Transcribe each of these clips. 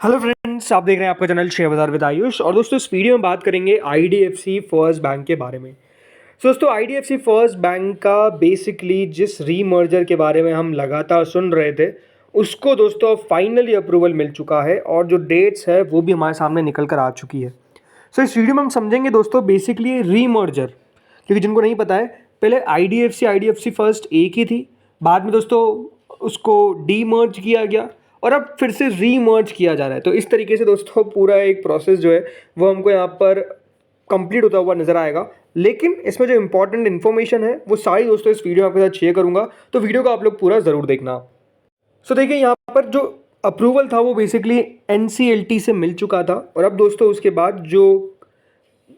Hello friends, आप देख रहे हैं आपका चैनल शेयर बाजार विद आयुष। और दोस्तों इस वीडियो में बात करेंगे आईडीएफसी फर्स्ट बैंक के बारे में। दोस्तों आईडीएफसी फर्स्ट बैंक का बेसिकली जिस रीमर्जर के बारे में हम लगातार सुन रहे थे उसको दोस्तों फाइनली अप्रूवल मिल चुका है और जो डेट्स है वो भी हमारे सामने निकल कर आ चुकी है। इस वीडियो में हम समझेंगे दोस्तों बेसिकली रीमर्जर, क्योंकि जिनको नहीं पता है पहले आईडीएफसी फर्स्ट एक ही थी, बाद में दोस्तों उसको डीमर्ज किया गया और अब फिर से रीमर्ज किया जा रहा है। तो इस तरीके से दोस्तों पूरा एक प्रोसेस जो है वो हमको यहाँ पर कंप्लीट होता हुआ नजर आएगा। लेकिन इसमें जो इंपॉर्टेंट इन्फॉर्मेशन है वो सारी दोस्तों इस वीडियो में आपके साथ शेयर करूंगा, तो वीडियो को आप लोग पूरा ज़रूर देखना। देखिए यहाँ पर जो अप्रूवल था वो बेसिकली एनसीएलटी से मिल चुका था और अब दोस्तों उसके बाद जो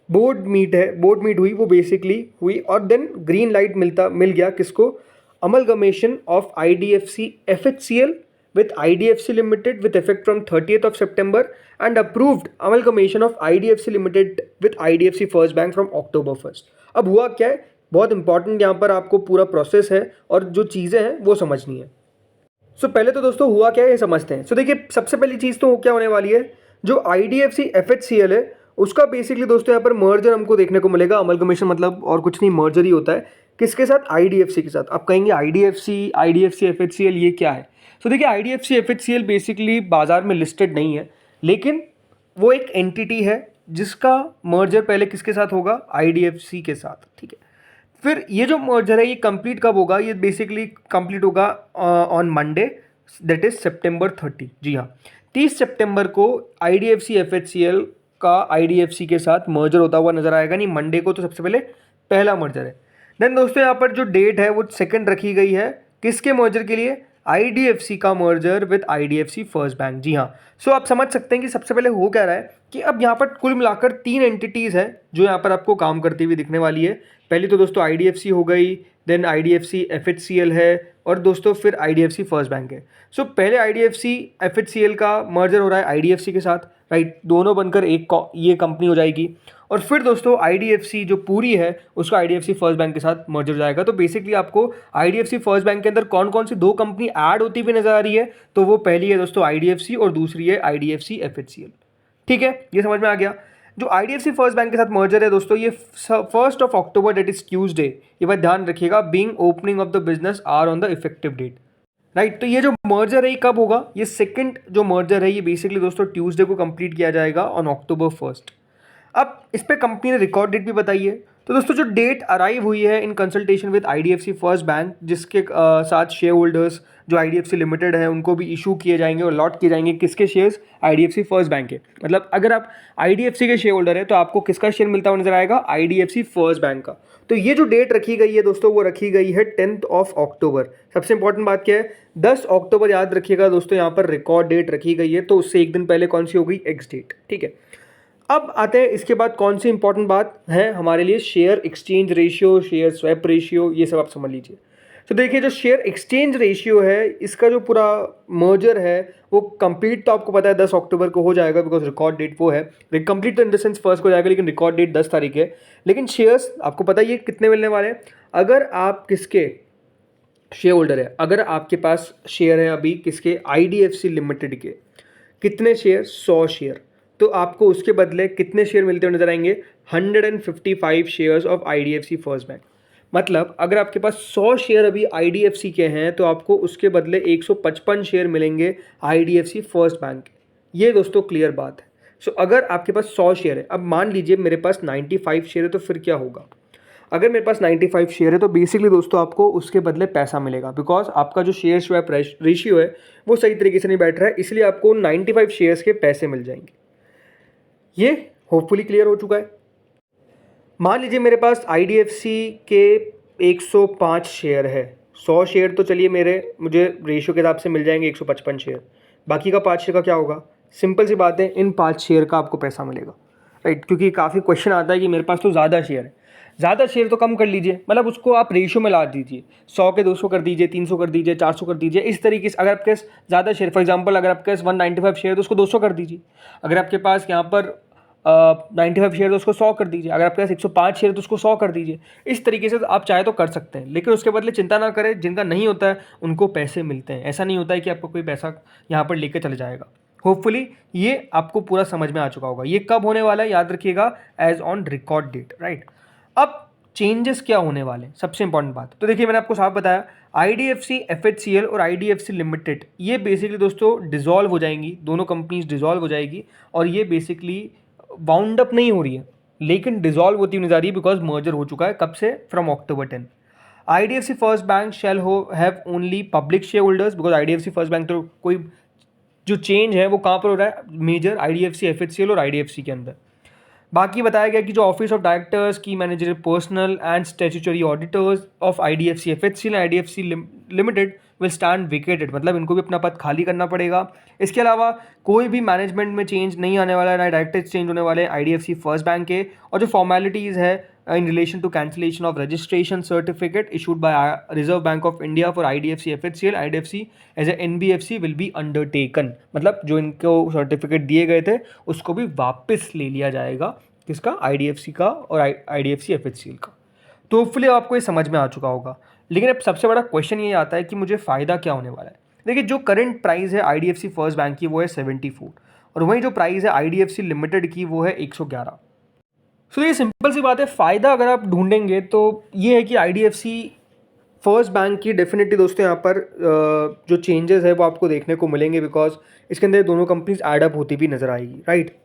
बोर्ड मीट हुई वो बेसिकली हुई और देन ग्रीन लाइट मिल गया किसको, amalgamation of IDFC FHCL with IDFC Limited with effect from 30th of September and approved amalgamation of IDFC Limited with IDFC First Bank from October 1st। अब हुआ क्या है, बहुत इंपॉर्टेंट यहाँ पर आपको पूरा प्रोसेस है और जो चीज़ें हैं वो समझनी है। पहले तो दोस्तों हुआ क्या है ये समझते हैं। देखिए सबसे पहली चीज़ तो क्या होने वाली है, जो IDFC FHCL है उसका बेसिकली दोस्तों यहाँ पर मर्जर हमको देखने को मिलेगा। अमलगमेशन मतलब और कुछ नहीं, मर्जर ही होता है। किसके साथ? IDFC के साथ। आप कहेंगे IDFC FHCL ये क्या है? देखिए IDFC FHCL बेसिकली बाजार में लिस्टेड नहीं है, लेकिन वो एक एंटिटी है जिसका मर्जर पहले किसके साथ होगा? IDFC के साथ, ठीक है। फिर ये जो मर्जर है ये कंप्लीट कब होगा? ये बेसिकली कंप्लीट होगा on Monday, that is September 30। जी हाँ, 30 सितंबर को IDFC FHCL का IDFC के साथ मर्जर होता हुआ नजर आएगा। नहीं, मंडे को तो सबसे पहले पहला मर्जर है। देन दोस्तों यहाँ पर जो डेट है वो सेकंड रखी गई है किसके मर्जर के लिए? IDFC का merger with IDFC first bank. जी हाँ, आप समझ सकते हैं कि सबसे पहले हो क्या रहा है कि अब यहाँ पर कुल मिलाकर 3 एंटिटीज़ है जो यहाँ पर आपको काम करती हुई दिखने वाली है। पहली तो दोस्तों IDFC हो गई, देन IDFC FHCL है और दोस्तों फिर IDFC फर्स्ट बैंक है। पहले IDFC FHCL का मर्जर हो रहा है IDFC के साथ, राइट, दोनों बनकर एक ये कंपनी हो जाएगी। और फिर दोस्तों IDFC जो पूरी है उसका IDFC फर्स्ट बैंक के साथ मर्जर हो जाएगा। तो बेसिकली आपको IDFC फर्स्ट बैंक के अंदर कौन कौन सी 2 कंपनी ऐड होती हुई नजर आ रही है, तो वो पहली है दोस्तों IDFC और दूसरी है IDFC FHCL। ठीक है, ये समझ में आ गया। जो IDFC फर्स्ट बैंक के साथ मर्जर है दोस्तों ये 1st of October that is Tuesday, ये बात ध्यान रखिएगा, being opening of the business are on the effective date, right. तो ये जो मर्जर है ये कब होगा? ये सेकंड जो मर्जर है ये बेसिकली दोस्तों ट्यूसडे को कंप्लीट किया जाएगा ऑन October 1st। अब इस पे कंपनी ने रिकॉर्ड डेट भी बताई है। तो दोस्तों जो डेट अराइव हुई है in consultation with IDFC first bank, जिसके साथ शेयर होल्डर्स जो IDFC लिमिटेड है उनको भी इशू किए जाएंगे और लॉट किए जाएंगे किसके शेयर्स? IDFC फर्स्ट बैंक के। मतलब अगर आप IDFC के शेयर होल्डर है तो आपको किसका शेयर मिलता हुआ नजर आएगा? IDFC फर्स्ट बैंक का। तो ये जो डेट रखी गई है दोस्तों वो रखी गई है 10th of October। सबसे इंपॉर्टेंट बात क्या है? 10 अक्टूबर याद रखिएगा दोस्तों, यहाँ पर रिकॉर्ड डेट रखी गई है। तो उससे एक दिन पहले कौन सी हो गई? एक्स डेट, ठीक है। अब आते हैं इसके बाद कौन सी इंपॉर्टेंट बात है हमारे लिए? Share exchange ratio, share swap ratio, ये सब आप समझ लीजिए। देखिए जो शेयर एक्सचेंज रेशियो है इसका जो पूरा मर्जर है वो कंप्लीट तो आपको पता है 10 अक्टूबर को हो जाएगा, बिकॉज रिकॉर्ड डेट वो है। कंप्लीट तो इन द सेंस फर्स्ट को जाएगा, लेकिन रिकॉर्ड डेट 10 तारीख है। लेकिन शेयर्स आपको पता ही है कितने मिलने वाले हैं। अगर आप किसके शेयर होल्डर है, अगर आपके पास शेयर है अभी किसके? IDFC लिमिटेड के, कितने शेयर? 100 शेयर। तो आपको उसके बदले कितने शेयर मिलते हुए नजर आएंगे? 155 shares of IDFC first bank. मतलब अगर आपके पास 100 शेयर अभी IDFC के हैं तो आपको उसके बदले 155 शेयर मिलेंगे IDFC फर्स्ट बैंक के। ये दोस्तों क्लियर बात है। अगर आपके पास 100 शेयर है, अब मान लीजिए मेरे पास 95 शेयर है, तो फिर क्या होगा? अगर मेरे पास 95 शेयर है तो बेसिकली दोस्तों आपको उसके बदले पैसा मिलेगा, बिकॉज आपका जो शेयर स्वैप रेशियो है वो सही तरीके से नहीं बैठ रहा है, इसलिए आपको 95 शेयर्स के पैसे मिल जाएंगे। ये होपफुली क्लियर हो चुका है। मान लीजिए मेरे पास IDFC के 105 शेयर है, 100 शेयर तो चलिए मुझे रेशियो के हिसाब से मिल जाएंगे 155 शेयर। बाकी का 5 शेयर का क्या होगा? सिंपल सी बात है, इन 5 शेयर का आपको पैसा मिलेगा, राइट। क्योंकि काफ़ी क्वेश्चन आता है कि मेरे पास तो ज़्यादा शेयर है। ज़्यादा शेयर तो कम कर लीजिए, मतलब उसको आप रेशियो में ला दीजिए, 100 के 200 कर दीजिए, 300 कर दीजिए, 400 कर दीजिए। इस तरीके से अगर आपके पास ज़्यादा शेयर, फॉर एग्जांपल अगर आपके पास 195 शेयर तो उसको 200 कर दीजिए। अगर आपके पास यहाँ पर 95 शेयर तो उसको 100 कर दीजिए। अगर आपके पास 105 शेयर तो उसको 100 कर दीजिए। इस तरीके से आप चाहे तो कर सकते हैं, लेकिन उसके बदले चिंता ना करें, जिनका नहीं होता है उनको पैसे मिलते हैं। ऐसा नहीं होता है कि आपको कोई पैसा यहाँ पर लेकर चले जाएगा। होपफुली ये आपको पूरा समझ में आ चुका होगा। ये कब होने वाला है याद रखिएगा, as on record date, right. अब चेंजेस क्या होने वाले, सबसे इंपॉर्टेंट बात। तो देखिए मैंने आपको साफ बताया, आईडीएफसी एफएचसीएल और आईडीएफसी लिमिटेड ये बेसिकली दोस्तों डिसॉल्व हो जाएंगी, दोनों कंपनीज डिसॉल्व हो जाएगी। और ये बेसिकली बाउंड अप नहीं हो रही है, लेकिन डिसॉल्व होती हुई नजर आ रही है, बिकॉज मर्जर हो चुका है। कब से? From October 10। IDFC first bank shall have only public share holders, because IDFC first bank तो कोई जो चेंज है वो कहाँ पर हो रहा है, मेजर आईडीएफसी एफएचसीएल और आईडीएफसी के अंदर। बाकी बताया गया कि जो ऑफिस ऑफ डायरेक्टर्स की manager personnel and statutory auditors of IDFC FHCL and IDFC limited will stand vacated, मतलब इनको भी अपना पद खाली करना पड़ेगा। इसके अलावा कोई भी मैनेजमेंट में चेंज नहीं आने वाला है, ना डायरेक्टर्स चेंज होने वाले हैं आईडीएफसी फर्स्ट बैंक के। और जो फॉर्मेलिटीज़ है in relation to cancellation of registration certificate issued by Reserve Bank of India for IDFC FHCL IDFC as a NBFC will be undertaken, मतलब जो इनको सर्टिफिकेट दिए गए थे उसको भी वापस ले लिया जाएगा, किसका? आईडीएफसी का और आईडीएफसी एफएचसीएल का। तो होपफुली आपको ये समझ में आ चुका होगा। लेकिन अब सबसे बड़ा क्वेश्चन ये आता है कि मुझे फ़ायदा क्या होने वाला है। देखिए जो करंट प्राइस है आईडीएफसी फर्स्ट बैंक की वो है 74, और वहीं जो प्राइस है आईडीएफसी लिमिटेड की वो है 111। सो ये सिंपल सी बात है, फ़ायदा अगर आप ढूंढेंगे तो ये है कि आईडीएफसी फर्स्ट बैंक की डेफिनेटली दोस्तों यहाँ पर जो चेंजेस है वो आपको देखने को मिलेंगे, बिकॉज इसके अंदर दोनों कंपनीज एडअप होती भी नजर आएगी, राइट।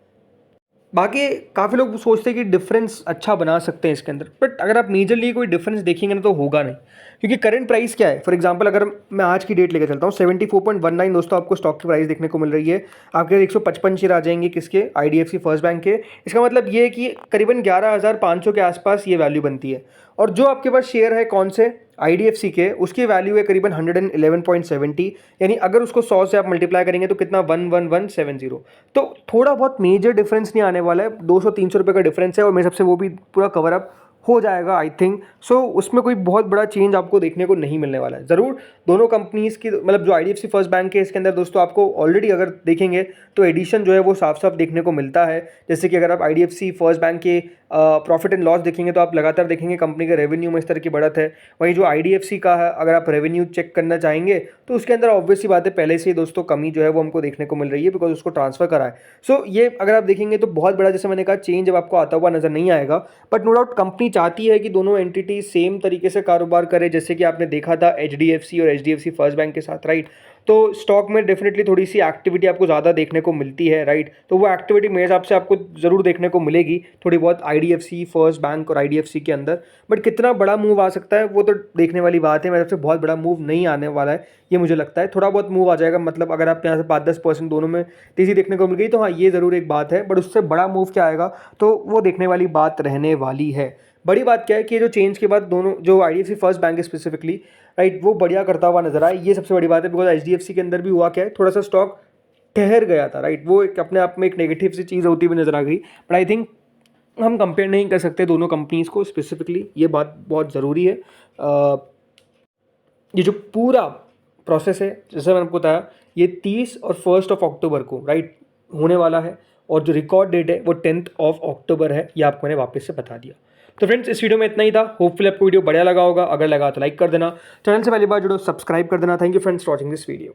बाकी काफ़ी लोग सोचते हैं कि डिफरेंस अच्छा बना सकते हैं इसके अंदर, बट अगर आप मेजरली कोई डिफरेंस देखेंगे ना तो होगा नहीं, क्योंकि करंट प्राइस क्या है। फॉर एग्जांपल अगर मैं आज की डेट लेकर चलता हूँ 74.19 दोस्तों आपको स्टॉक की प्राइस देखने को मिल रही है। आपके 155 शेयर आ जाएंगे किसके? आईडीएफसी फर्स्ट बैंक के। इसका मतलब ये है कि करीबन 11,500 के आसपास ये वैल्यू बनती है। और जो आपके पास शेयर है कौन से? आईडीएफसी के, उसकी वैल्यू है करीबन 111.70, यानी अगर उसको 100 से आप मल्टीप्लाई करेंगे तो कितना? 11170। तो थोड़ा बहुत मेजर डिफरेंस नहीं आने वाला है, 200-300 रुपये का डिफरेंस है, और मेरे सबसे वो भी पूरा कवर अप हो जाएगा आई थिंक सो। उसमें कोई बहुत बड़ा चेंज आपको देखने को नहीं मिलने वाला है। ज़रूर दोनों कंपनीज़ की, मतलब जो आईडीएफसी फर्स्ट बैंक है इसके अंदर दोस्तों आपको ऑलरेडी अगर देखेंगे तो एडिशन जो है वो साफ साफ देखने को मिलता है। जैसे कि अगर आप आईडीएफसी फर्स्ट बैंक के प्रॉफिट एंड लॉस देखेंगे तो आप लगातार देखेंगे कंपनी के रेवेन्यू में इस तरह की बढ़त है। वहीं जो आईडीएफसी का है, अगर आप रेवेन्यू चेक करना चाहेंगे तो उसके अंदर ऑब्वियसली बात है पहले से ही दोस्तों कमी जो है वो हमको देखने को मिल रही है, बिकॉज उसको ट्रांसफर करा है। सो ये अगर आप देखेंगे तो बहुत बड़ा, जैसे मैंने कहा, चेंज अब आपको आता हुआ नजर नहीं आएगा। बट नो डाउट कंपनी चाहती है कि दोनों एंटिटी सेम तरीके से कारोबार करे, जैसे कि आपने देखा था एचडीएफसी और एचडीएफसी फर्स्ट बैंक के साथ, राइट। तो स्टॉक में डेफिनेटली थोड़ी सी एक्टिविटी आपको ज़्यादा देखने को मिलती है, राइट। तो वो एक्टिविटी मेरे हिसाब से आपको ज़रूर देखने को मिलेगी थोड़ी बहुत आईडीएफसी फर्स्ट बैंक और आईडीएफसी के अंदर। बट कितना बड़ा मूव आ सकता है वो तो देखने वाली बात है। मेरे हिसाब से बहुत बड़ा मूव नहीं आने वाला है ये मुझे लगता है। थोड़ा बहुत मूव आ जाएगा, मतलब अगर आप यहाँ से 5-10% दोनों में तेज़ी देखने को मिल गई तो हाँ ये ज़रूर एक बात है। बट उससे बड़ा मूव क्या आएगा तो वो देखने वाली बात रहने वाली है। बड़ी बात क्या है कि जो चेंज के बाद दोनों, जो आईडीएफसी फर्स्ट बैंक है स्पेसिफिकली, राइट, वो बढ़िया करता हुआ नजर आए, ये सबसे बड़ी बात है। बिकॉज एचडीएफसी के अंदर भी हुआ क्या है, थोड़ा सा स्टॉक ठहर गया था, राइट। वो एक अपने आप में एक नेगेटिव सी चीज़ होती हुई नजर आ गई। बट आई थिंक हम कंपेयर नहीं कर सकते दोनों कंपनीज को स्पेसिफिकली, ये बात बहुत ज़रूरी है। ये जो पूरा प्रोसेस है जैसे मैंने आपको बताया, ये 30 और 1 अक्टूबर को, राइट, होने वाला है। और जो रिकॉर्ड डेट है वो 10 अक्टूबर है, ये आपको मैंने वापस से बता दिया। तो फ्रेंड्स इस वीडियो में इतना ही था। होपफुली आपको वीडियो बढ़िया लगा होगा। अगर लगा तो लाइक कर देना, चैनल से पहली बार जुड़ो सब्सक्राइब कर देना। Thank you friends for watching this video.